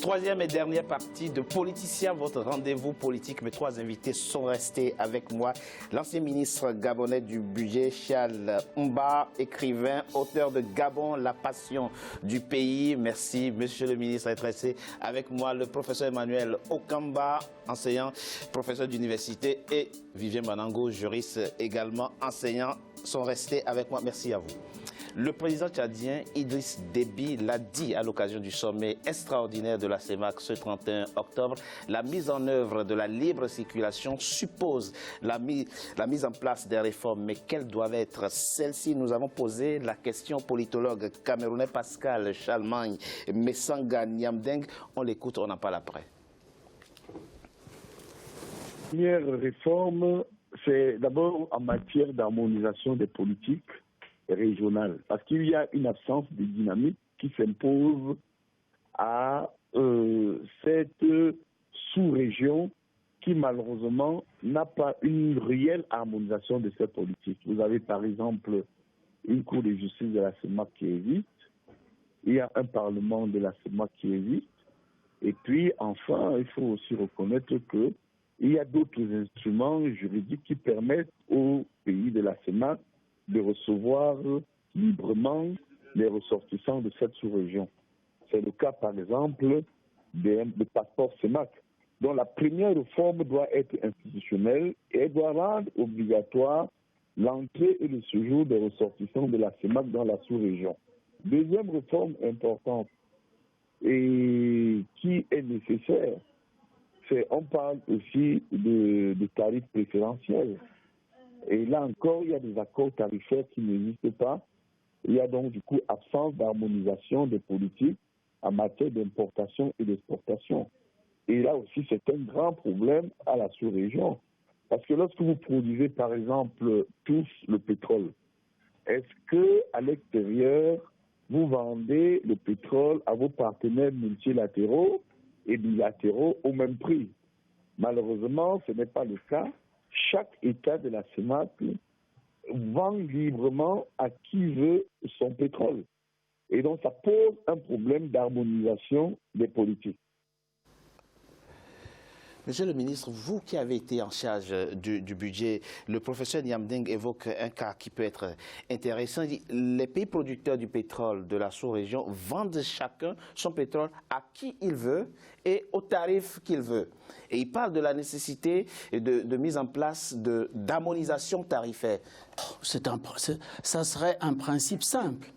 Troisième et dernière partie de Politicien, votre rendez-vous politique. Mes trois invités sont restés avec moi. L'ancien ministre gabonais du budget, Charles Mba, écrivain, auteur de Gabon, la passion du pays. Merci, monsieur le ministre, d'être resté avec moi. Le professeur Emmanuel Okamba, enseignant, professeur d'université, et Vivien Manango, juriste, également enseignant, sont restés avec moi. Merci à vous. Le président tchadien Idriss Déby l'a dit à l'occasion du sommet extraordinaire de la CEMAC ce 31 octobre. La mise en œuvre de la libre circulation suppose la mise en place des réformes. Mais quelles doivent être celles-ci? Nous avons posé la question au politologue camerounais Pascal Chalmagne Messanga Niamdeng. On l'écoute, on en parle après. La première réforme, c'est d'abord en matière d'harmonisation des politiques régionales, parce qu'il y a une absence de dynamique qui s'impose à cette sous-région qui malheureusement n'a pas une réelle harmonisation de ces politiques. Vous avez par exemple une cour de justice de la CEMAC qui existe, il y a un parlement de la CEMAC qui existe, et puis enfin il faut aussi reconnaître que il y a d'autres instruments juridiques qui permettent aux pays de la CEMAC de recevoir librement les ressortissants de cette sous-région. C'est le cas, par exemple, des passeports CEMAC, dont la première réforme doit être institutionnelle et elle doit rendre obligatoire l'entrée et le séjour des ressortissants de la CEMAC dans la sous-région. Deuxième réforme importante et qui est nécessaire, on parle aussi de tarifs préférentiels. Et là encore, il y a des accords tarifaires qui n'existent pas. Il y a donc du coup absence d'harmonisation des politiques en matière d'importation et d'exportation. Et là aussi, c'est un grand problème à la sous-région. Parce que lorsque vous produisez, par exemple, tous le pétrole, est-ce qu'à l'extérieur, vous vendez le pétrole à vos partenaires multilatéraux et bilatéraux au même prix? Malheureusement, ce n'est pas le cas. Chaque État de la CEMAC vend librement à qui veut son pétrole. Et donc, ça pose un problème d'harmonisation des politiques. Monsieur le ministre, vous qui avez été en charge du budget, le professeur Niamdeng évoque un cas qui peut être intéressant. Il dit, les pays producteurs du pétrole de la sous-région vendent chacun son pétrole à qui il veut et au tarif qu'il veut. Et il parle de la nécessité de mise en place d'harmonisation tarifaire. Ça serait un principe simple.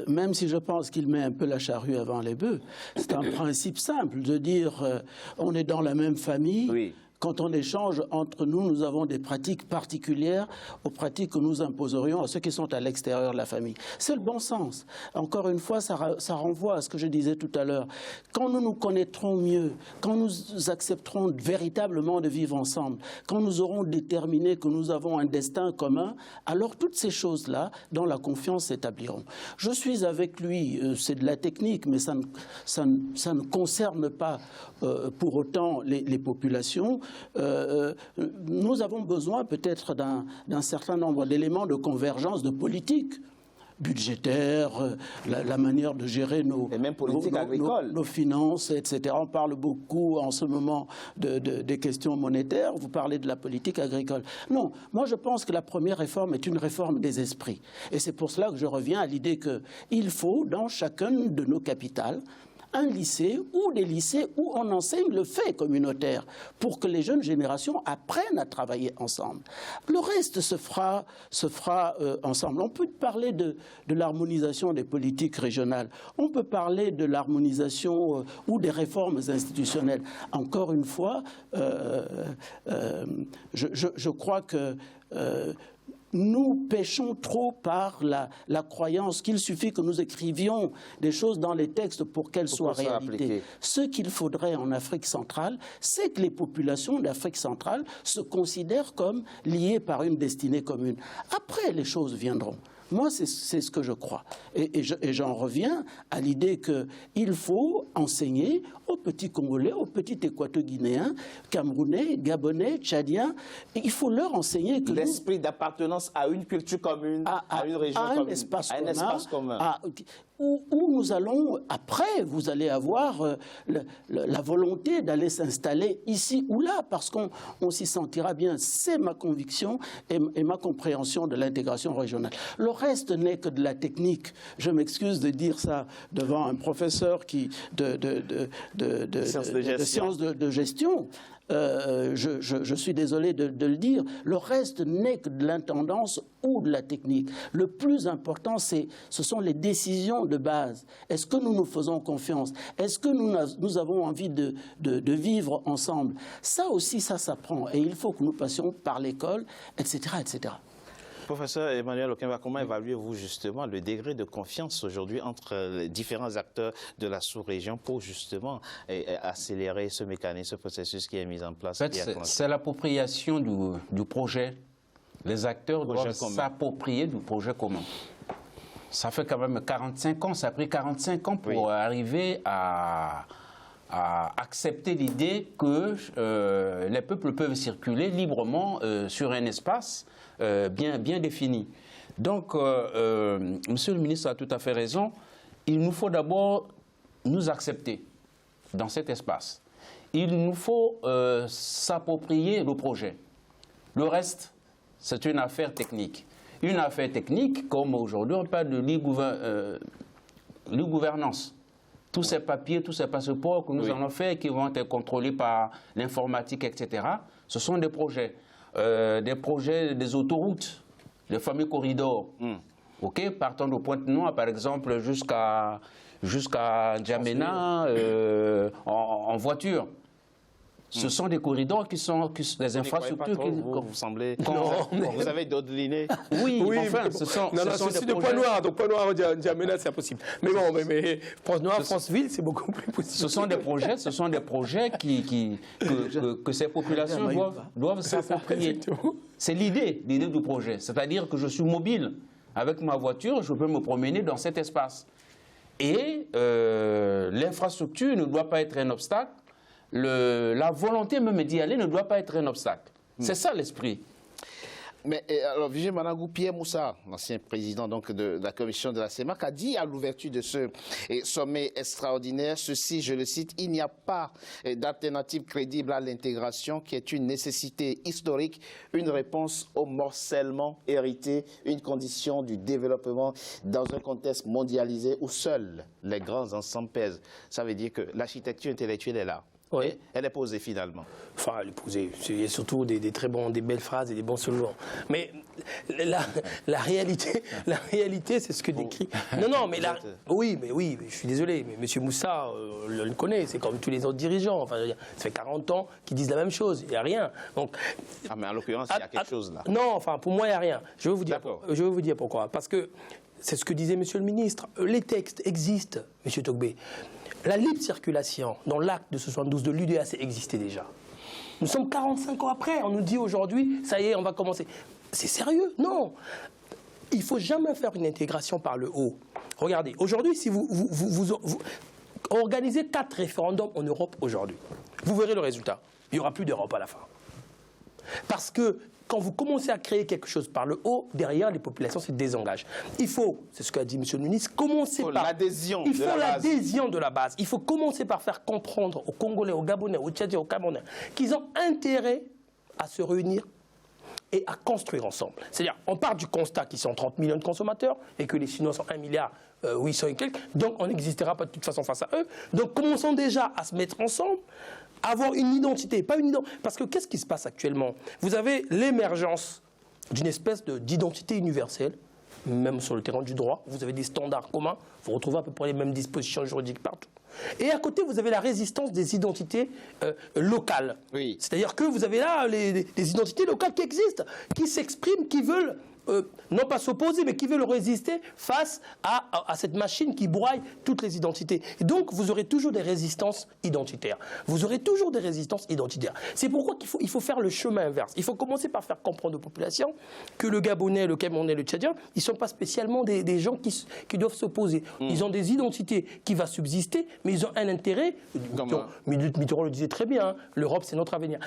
Même si je pense qu'il met un peu la charrue avant les bœufs, c'est un principe simple de dire on est dans la même famille. Oui. Quand on échange entre nous, nous avons des pratiques particulières aux pratiques que nous imposerions à ceux qui sont à l'extérieur de la famille. C'est le bon sens. Encore une fois, ça renvoie à ce que je disais tout à l'heure. Quand nous nous connaîtrons mieux, quand nous accepterons véritablement de vivre ensemble, quand nous aurons déterminé que nous avons un destin commun, alors toutes ces choses-là, dans la confiance, s'établiront. Je suis avec lui, c'est de la technique, mais ça ne concerne pas pour autant les populations. Nous avons besoin peut-être d'un certain nombre d'éléments de convergence de politique budgétaire, la manière de gérer nos finances, etc. On parle beaucoup en ce moment des questions monétaires, vous parlez de la politique agricole. Non, moi je pense que la première réforme est une réforme des esprits. Et c'est pour cela que je reviens à l'idée qu'il faut, dans chacune de nos capitales, un lycée ou des lycées où on enseigne le fait communautaire pour que les jeunes générations apprennent à travailler ensemble. Le reste se fera ensemble. On peut parler de l'harmonisation des politiques régionales. On peut parler de l'harmonisation ou des réformes institutionnelles. Encore une fois, je crois que nous péchons trop par la croyance qu'il suffit que nous écrivions des choses dans les textes pour qu'elles soient réalité. Ce qu'il faudrait en Afrique centrale, c'est que les populations d'Afrique centrale se considèrent comme liées par une destinée commune. Après, les choses viendront. Moi, c'est ce que je crois. Et j'en reviens à l'idée qu'il faut enseigner aux petits Congolais, aux petits Équato-Guinéens, Camerounais, Gabonais, Tchadiens. Il faut leur enseigner que l'esprit d'appartenance à une culture commune, à une région commune, à un espace commun. où nous allons, après, vous allez avoir la volonté d'aller s'installer ici ou là, parce qu'on s'y sentira bien. C'est ma conviction et ma compréhension de l'intégration régionale. Le reste n'est que de la technique. Je m'excuse de dire ça devant un professeur de sciences de gestion. Je suis désolé de le dire, le reste n'est que de l'intendance ou de la technique. Le plus important, ce sont les décisions de base. Est-ce que nous nous faisons confiance? Est-ce que nous avons envie de vivre ensemble? Ça aussi, ça s'apprend. Et il faut que nous passions par l'école, etc., etc. Professeur Emmanuel Okemba, comment évaluez-vous justement le degré de confiance aujourd'hui entre les différents acteurs de la sous-région pour justement accélérer ce mécanisme, ce processus qui est mis en place? En fait, c'est l'appropriation du projet. Les acteurs doivent s'approprier du projet commun. Ça fait quand même 45 ans, ça a pris 45 ans pour arriver à accepter l'idée que les peuples peuvent circuler librement sur un espace bien défini. Donc, Monsieur le ministre a tout à fait raison. Il nous faut d'abord nous accepter dans cet espace. Il nous faut s'approprier le projet. Le reste, c'est une affaire technique. Une affaire technique, comme aujourd'hui on parle de l'e-gouvernance. Tous ces papiers, tous ces passeports que nous allons faire, qui vont être contrôlés par l'informatique, etc., ce sont des projets. Des autoroutes, les fameux corridors, partant de Pointe-Noire, par exemple, jusqu'à N'Djamena en voiture. Ce sont des corridors qui sont des infrastructures qui... Vous semblez... Vous avez d'autres lignées. Oui, enfin, ce sont de Pointe-Noire. Donc Pointe-Noire, N'Djamena, c'est impossible. Mais bon, mais Pointe-Noire, France-Ville, c'est beaucoup plus possible. Ce sont des projets que ces populations doivent s'approprier. C'est l'idée du projet. C'est-à-dire que je suis mobile. Avec ma voiture, je peux me promener dans cet espace. Et l'infrastructure ne doit pas être un obstacle. La volonté même d'y aller ne doit pas être un obstacle. C'est ça l'esprit. Mais alors, Vigée Manangou, Pierre Moussa, l'ancien président donc, de la commission de la CEMAC, a dit à l'ouverture de ce sommet extraordinaire, ceci, je le cite, il n'y a pas d'alternative crédible à l'intégration qui est une nécessité historique, une réponse au morcellement hérité, une condition du développement dans un contexte mondialisé où seuls les grands ensembles pèsent. Ça veut dire que l'architecture intellectuelle est là. Oui. Elle est posée finalement. Enfin, elle est posée. Il y a surtout des belles phrases et des bons slogans. Mais la réalité, c'est ce que décrit. Non, mais là, oui, je suis désolé, mais M. Moussa, on le connaît, c'est comme tous les autres dirigeants. Enfin, ça fait 40 ans qu'ils disent la même chose. Il n'y a rien. Donc, mais en l'occurrence, il y a quelque chose là. Non, enfin, pour moi, il n'y a rien. Je vais vous dire pourquoi. Parce que c'est ce que disait M. le ministre. Les textes existent, M. Togbé. La libre circulation dans l'acte de 72 de l'UDAC existait déjà. Nous sommes 45 ans après, on nous dit aujourd'hui, ça y est, on va commencer. C'est sérieux? Non. Il ne faut jamais faire une intégration par le haut. Regardez, aujourd'hui, si vous organisez 4 référendums en Europe aujourd'hui, vous verrez le résultat. Il n'y aura plus d'Europe à la fin. Parce que quand vous commencez à créer quelque chose par le haut, derrière, les populations se désengagent. Il faut, c'est ce qu'a dit M. le ministre, commencer par l'adhésion de la base. Il faut commencer par faire comprendre aux Congolais, aux Gabonais, aux Tchadiens, aux Camerounais qu'ils ont intérêt à se réunir et à construire ensemble. C'est-à-dire, on part du constat qu'ils sont 30 millions de consommateurs et que les Chinois sont 1 milliard 800 et quelques, donc on n'existera pas de toute façon face à eux. Donc commençons déjà à se mettre ensemble, avoir une identité, pas une identité. Parce que qu'est-ce qui se passe actuellement? Vous avez l'émergence d'une espèce d'identité universelle, même sur le terrain du droit. Vous avez des standards communs, vous retrouvez à peu près les mêmes dispositions juridiques partout. Et à côté, vous avez la résistance des identités locales. Oui. C'est-à-dire que vous avez là des identités locales qui existent, qui s'expriment, qui veulent... non pas s'opposer, mais qui veulent résister face à cette machine qui broie toutes les identités. Et donc, vous aurez toujours des résistances identitaires. Vous aurez toujours des résistances identitaires. C'est pourquoi il faut faire le chemin inverse. Il faut commencer par faire comprendre aux populations que le Gabonais, le Camerounais, le Tchadien, ils ne sont pas spécialement des gens qui doivent s'opposer. Ils ont des identités qui vont subsister, mais ils ont un intérêt. Mitterrand le disait très bien, hein, l'Europe, c'est notre avenir.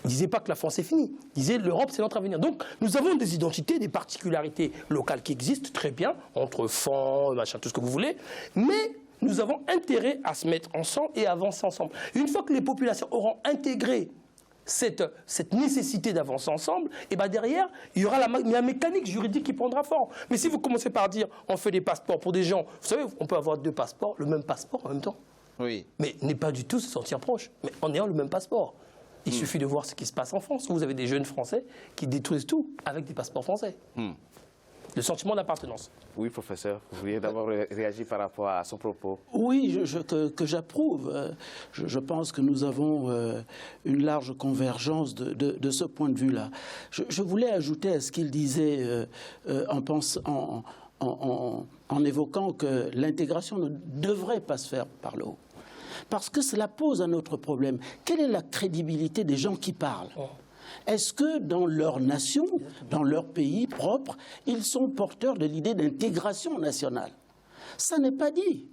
Il ne disait pas que la France est finie. Il disait l'Europe, c'est notre avenir. Donc, nous avons des identités, des particularités locales qui existent très bien, entre fonds, machin, tout ce que vous voulez, mais nous avons intérêt à se mettre ensemble et avancer ensemble. Une fois que les populations auront intégré cette nécessité d'avancer ensemble, et bien derrière, il y aura la mécanique juridique qui prendra forme. Mais si vous commencez par dire, on fait des passeports pour des gens, vous savez, on peut avoir 2 passeports, le même passeport en même temps. Oui. Mais n'est pas du tout se sentir proche, mais en ayant le même passeport. Il suffit de voir ce qui se passe en France. Vous avez des jeunes Français qui détruisent tout avec des passeports français. Le sentiment d'appartenance. Oui, professeur, vous vouliez d'abord réagir par rapport à son propos. Oui, que j'approuve. Je pense que nous avons une large convergence de ce point de vue-là. Je voulais ajouter à ce qu'il disait en évoquant que l'intégration ne devrait pas se faire par le haut. Parce que cela pose un autre problème. Quelle est la crédibilité des gens qui parlent ? Est-ce que dans leur nation, dans leur pays propre, ils sont porteurs de l'idée d'intégration nationale? Ça n'est pas dit.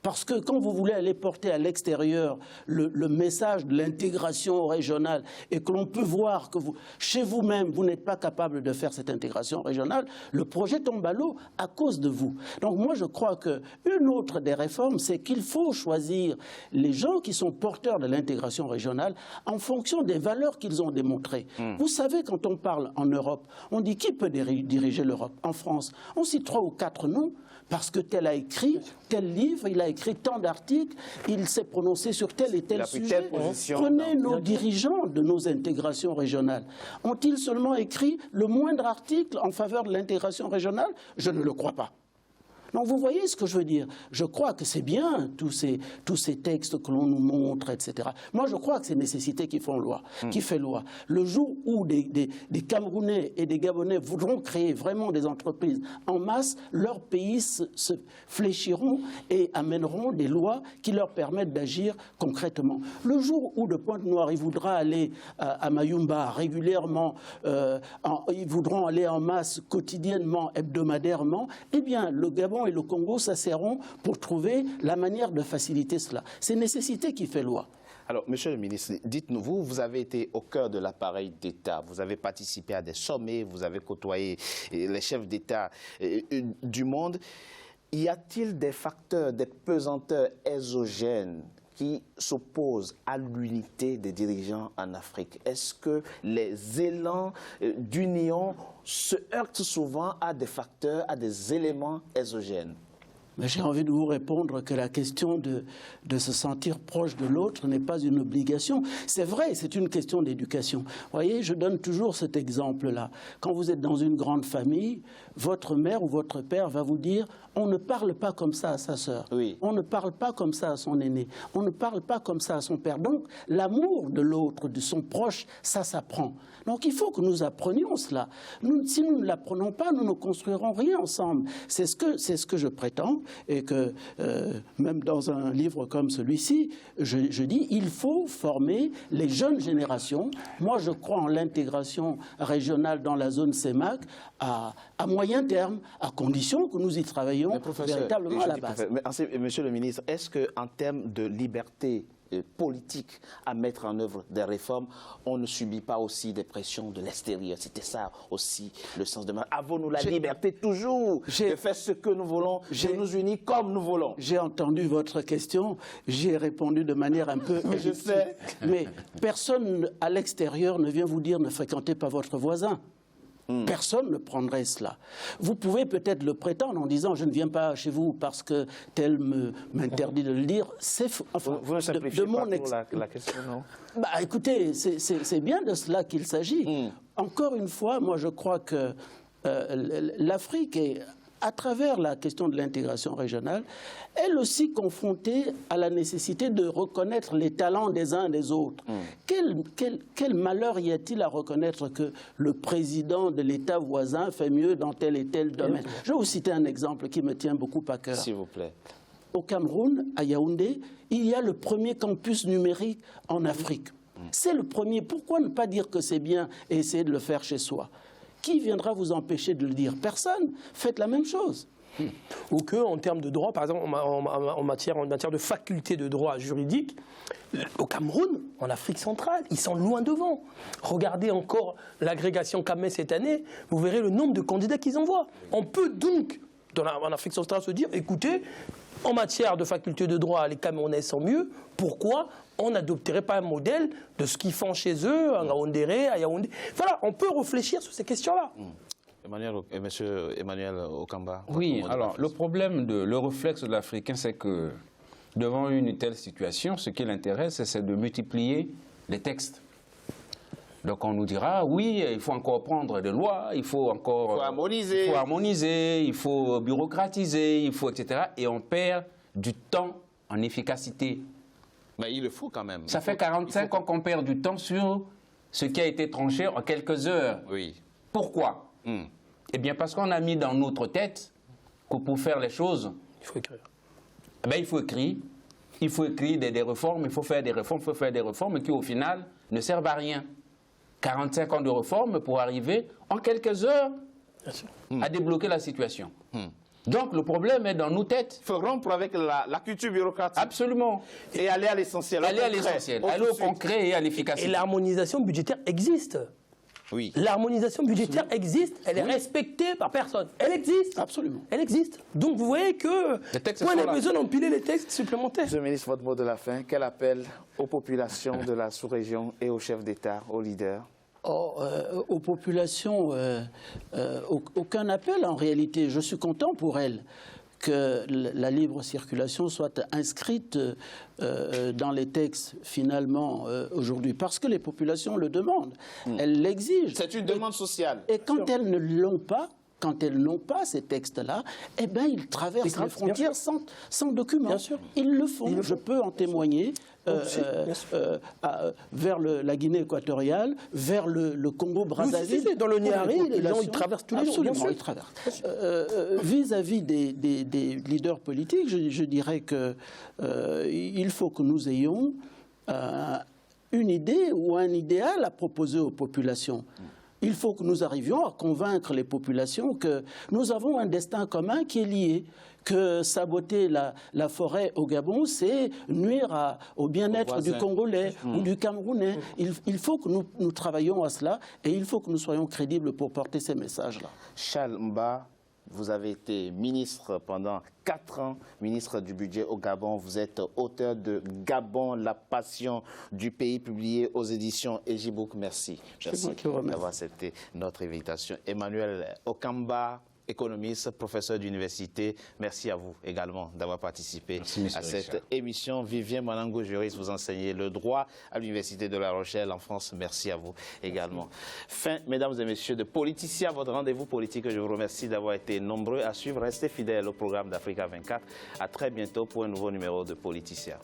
Parce que quand vous voulez aller porter à l'extérieur le message de l'intégration régionale et que l'on peut voir que chez vous-même, vous n'êtes pas capable de faire cette intégration régionale, le projet tombe à l'eau à cause de vous. Donc moi, je crois qu'une autre des réformes, c'est qu'il faut choisir les gens qui sont porteurs de l'intégration régionale en fonction des valeurs qu'ils ont démontrées. Vous savez, quand on parle en Europe, on dit qui peut diriger l'Europe? En France, on cite 3 ou 4 noms. Parce que tel a écrit tel livre, il a écrit tant d'articles, il s'est prononcé sur tel et tel sujet. Prenez nos dirigeants de nos intégrations régionales. Ont-ils seulement écrit le moindre article en faveur de l'intégration régionale? Je ne le crois pas. Donc vous voyez ce que je veux dire. Je crois que c'est bien tous ces textes que l'on nous montre, etc. Moi, je crois que c'est nécessité qui font loi, qui fait loi. Le jour où des Camerounais et des Gabonais voudront créer vraiment des entreprises en masse, leurs pays se fléchiront et amèneront des lois qui leur permettent d'agir concrètement. Le jour où de Pointe-Noire, il voudra aller à Mayumba régulièrement, ils voudront aller en masse quotidiennement, hebdomadairement, eh bien, le Gabon et le Congo s'asserront pour trouver la manière de faciliter cela. C'est nécessité qui fait loi. Alors, monsieur le ministre, dites-nous, vous avez été au cœur de l'appareil d'État, vous avez participé à des sommets, vous avez côtoyé les chefs d'État du monde. Y a-t-il des facteurs, des pesanteurs exogènes qui s'opposent à l'unité des dirigeants en Afrique? Est-ce que les élans d'union se heurtent souvent à des facteurs, à des éléments exogènes? J'ai envie de vous répondre que la question de se sentir proche de l'autre n'est pas une obligation. C'est vrai, c'est une question d'éducation. Vous voyez, je donne toujours cet exemple-là. Quand vous êtes dans une grande famille, votre mère ou votre père va vous dire « on ne parle pas comme ça à sa sœur, oui. On ne parle pas comme ça à son aîné, on ne parle pas comme ça à son père ». Donc, l'amour de l'autre, de son proche, ça s'apprend. Donc, il faut que nous apprenions cela. Si nous ne l'apprenons pas, nous ne construirons rien ensemble. C'est ce que je prétends. Et que même dans un livre comme celui-ci, je dis il faut former les jeunes générations. Moi, je crois en l'intégration régionale dans la zone CEMAC à moyen terme, à condition que nous y travaillions véritablement à la base. Monsieur le ministre, est-ce qu'en termes de liberté politique à mettre en œuvre des réformes, on ne subit pas aussi des pressions de l'extérieur? C'était ça aussi le sens de ma... Avons-nous la liberté toujours de faire ce que nous voulons, de nous unir comme nous voulons? J'ai entendu votre question, j'ai répondu de manière un peu... Je sais. Mais personne à l'extérieur ne vient vous dire ne fréquentez pas votre voisin. Personne ne prendrait cela. Vous pouvez peut-être le prétendre en disant je ne viens pas chez vous parce que tel m'interdit de le dire. C'est enfin, vous ne simplifiez pas la question, non? Bah, écoutez, c'est bien de cela qu'il s'agit. Encore une fois, moi je crois que l'Afrique est, à travers la question de l'intégration régionale, elle aussi confrontée à la nécessité de reconnaître les talents des uns des autres. Quel malheur y a-t-il à reconnaître que le président de l'État voisin fait mieux dans tel et tel domaine? Je vais vous citer un exemple qui me tient beaucoup à cœur. S'il vous plaît. Au Cameroun, à Yaoundé, il y a le premier campus numérique en Afrique. C'est le premier. Pourquoi ne pas dire que c'est bien et essayer de le faire chez soi? Qui viendra vous empêcher de le dire? Personne. Faites la même chose. Ou qu'en termes de droit, par exemple, en matière de faculté de droit juridique, au Cameroun, en Afrique centrale, ils sont loin devant. Regardez encore l'agrégation CAMES cette année, vous verrez le nombre de candidats qu'ils envoient. On peut donc, en Afrique centrale, se dire, écoutez, en matière de faculté de droit, les Camerounais sont mieux, pourquoi on n'adopterait pas un modèle de ce qu'ils font chez eux, à Ngaoundéré, à Yaoundé? Voilà, on peut réfléchir sur ces questions-là. Monsieur Emmanuel Okamba. Oui, alors le problème, le réflexe de l'Africain, c'est que devant une telle situation, ce qui l'intéresse, c'est de multiplier les textes. Donc on nous dira, oui, il faut encore prendre des lois, il faut encore harmoniser, il faut bureaucratiser, il faut, etc. Et on perd du temps en efficacité. Mais il le faut quand même. Ça fait 45 ans qu'on perd du temps sur ce qui a été tranché en quelques heures. Oui. Pourquoi? Eh bien parce qu'on a mis dans notre tête que pour faire les choses, il faut écrire. Ben, il faut écrire des réformes, il faut faire des réformes qui au final ne servent à rien. 45 ans de réformes pour arriver en quelques heures à débloquer la situation. Donc le problème est dans nos têtes. Il faut rompre avec la culture bureaucratique. Absolument. Et aller à l'essentiel. Aller à l'essentiel, aller au concret et à l'efficacité. Et l'harmonisation budgétaire existe. Oui. L'harmonisation budgétaire existe, elle est respectée par personne. Elle existe. Absolument. Elle existe. Donc vous voyez que on a besoin d'empiler les textes supplémentaires. Monsieur le ministre, votre mot de la fin, quel appel aux populations de la sous-région et aux chefs d'État, aux leaders? Aux populations, aucun appel en réalité. Je suis content pour elles que la libre circulation soit inscrite dans les textes finalement aujourd'hui, parce que les populations le demandent, elles l'exigent. C'est une demande sociale. Et quand elles ne l'ont pas, ces textes-là, eh bien, ils traversent les frontières sans documents. Bien sûr. Ils le font. Je peux en témoigner. Vers la Guinée équatoriale, vers le Congo-Brazzaville. Oui, dans le Niari, les gens ils traversent tous les jours. Absolument, ils traversent. Vis-à-vis des leaders politiques, je dirais qu'il faut que nous ayons une idée ou un idéal à proposer aux populations. Il faut que nous arrivions à convaincre les populations que nous avons un destin commun qui est lié, que saboter la forêt au Gabon, c'est nuire au bien-être du Congolais ou du Camerounais. Il faut que nous travaillions à cela et il faut que nous soyons crédibles pour porter ces messages-là. Charles Mba, vous avez été ministre pendant 4 ans, ministre du budget au Gabon. Vous êtes auteur de Gabon, la passion du pays, publié aux éditions Ejibouk. Merci. Merci d'avoir accepté notre invitation. Emmanuel Okamba, économiste, professeur d'université, merci à vous également d'avoir participé à cette émission. Vivien Manango, juriste, vous enseignez le droit à l'Université de La Rochelle en France. Merci à vous également. Fin, mesdames et messieurs, de Politicien, votre rendez-vous politique. Je vous remercie d'avoir été nombreux à suivre. Restez fidèles au programme d'Africa 24. À très bientôt pour un nouveau numéro de Politicien.